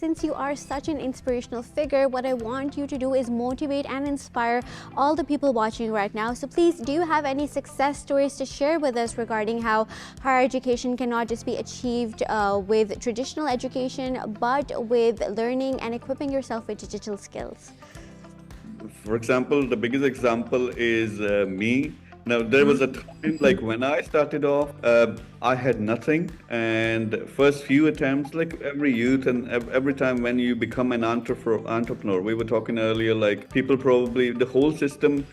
Since you are such an inspirational figure, what I want you to do is motivate and inspire all the people watching right now. So please, do you have any success stories to share with us regarding how higher education cannot just be achieved with traditional education, but with learning and equipping yourself with digital skills? For example, the biggest example is me. Now, there was a time like when I started off, I had nothing. And first few attempts, like every youth and every time when you become an entrepreneur, we were talking earlier, like people probably, the whole system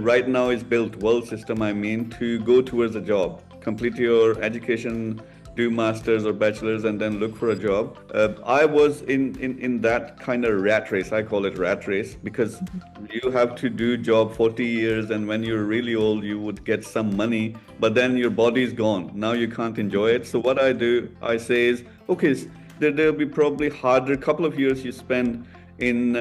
right now is built, world system, I mean, to go towards a job, complete your education, do masters or bachelors and then look for a job. I was in that kind of rat race. I call it rat race because you have to do job 40 years and when you're really old, you would get some money, but then your body is gone. Now you can't enjoy it. So what I do, I say is, okay, there'll be probably harder couple of years you spend in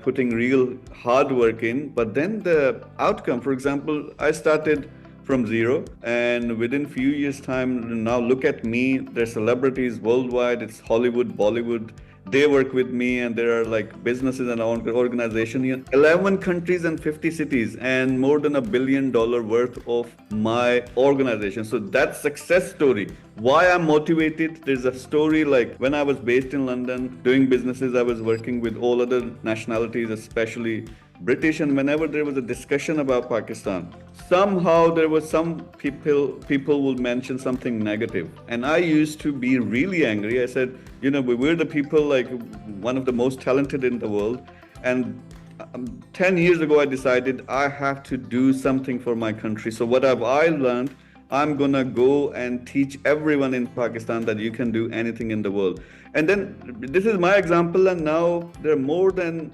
putting real hard work in, but then the outcome, for example, I started from zero and within few years time, now look at me, there's celebrities worldwide, it's Hollywood, Bollywood, they work with me and there are like businesses and organization in 11 countries and 50 cities and more than $1 billion worth of my organization. So that success story, why I'm motivated, there's a story like when I was based in London doing businesses, I was working with all other nationalities, especially British, and whenever there was a discussion about Pakistan, somehow there was some people will mention something negative. And I used to be really angry. I said, we're the people like one of the most talented in the world. And 10 years ago, I decided I have to do something for my country. So what have I learned? I'm gonna go and teach everyone in Pakistan that you can do anything in the world. And then this is my example. And now there are more than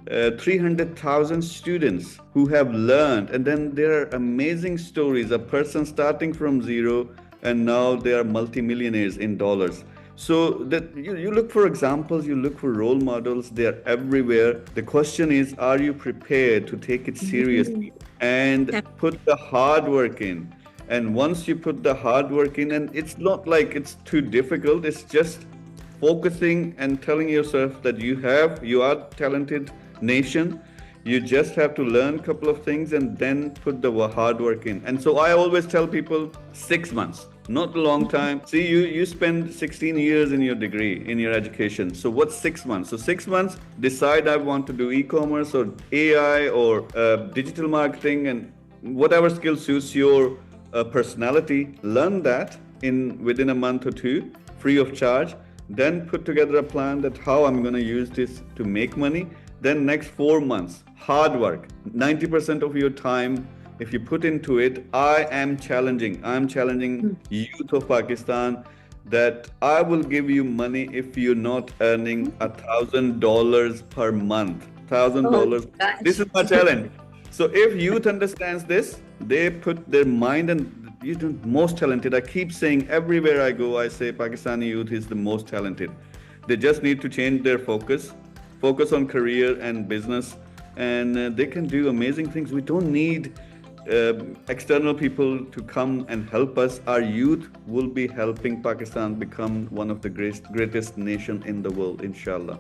300,000 students who have learned, and then there are amazing stories, a person starting from zero and now they are multimillionaires in dollars. So that you look for examples, you look for role models, they are everywhere. The question is, are you prepared to take it seriously and put the hard work in? And once you put the hard work in, and it's not like it's too difficult, it's just focusing and telling yourself that you are talented nation. You just have to learn a couple of things and then put the hard work in. And so I always tell people 6 months, not a long time. See, you spend 16 years in your degree, in your education. So what's 6 months? So 6 months, decide I want to do e-commerce or AI or digital marketing and whatever skill suits your personality. Learn that within a month or two, free of charge. Then put together a plan that how I'm going to use this to make money. Then next 4 months, hard work, 90% of your time, if you put into it, I'm challenging youth of Pakistan that I will give you money if you're not earning $1,000 per month, $1,000. This is my challenge. So if youth understands this, they put their mind and you're most talented. I keep saying everywhere I go, I say Pakistani youth is the most talented. They just need to change their focus on career and business, and they can do amazing things. We don't need external people to come and help us. Our youth will be helping Pakistan become one of the greatest nation in the world, inshallah.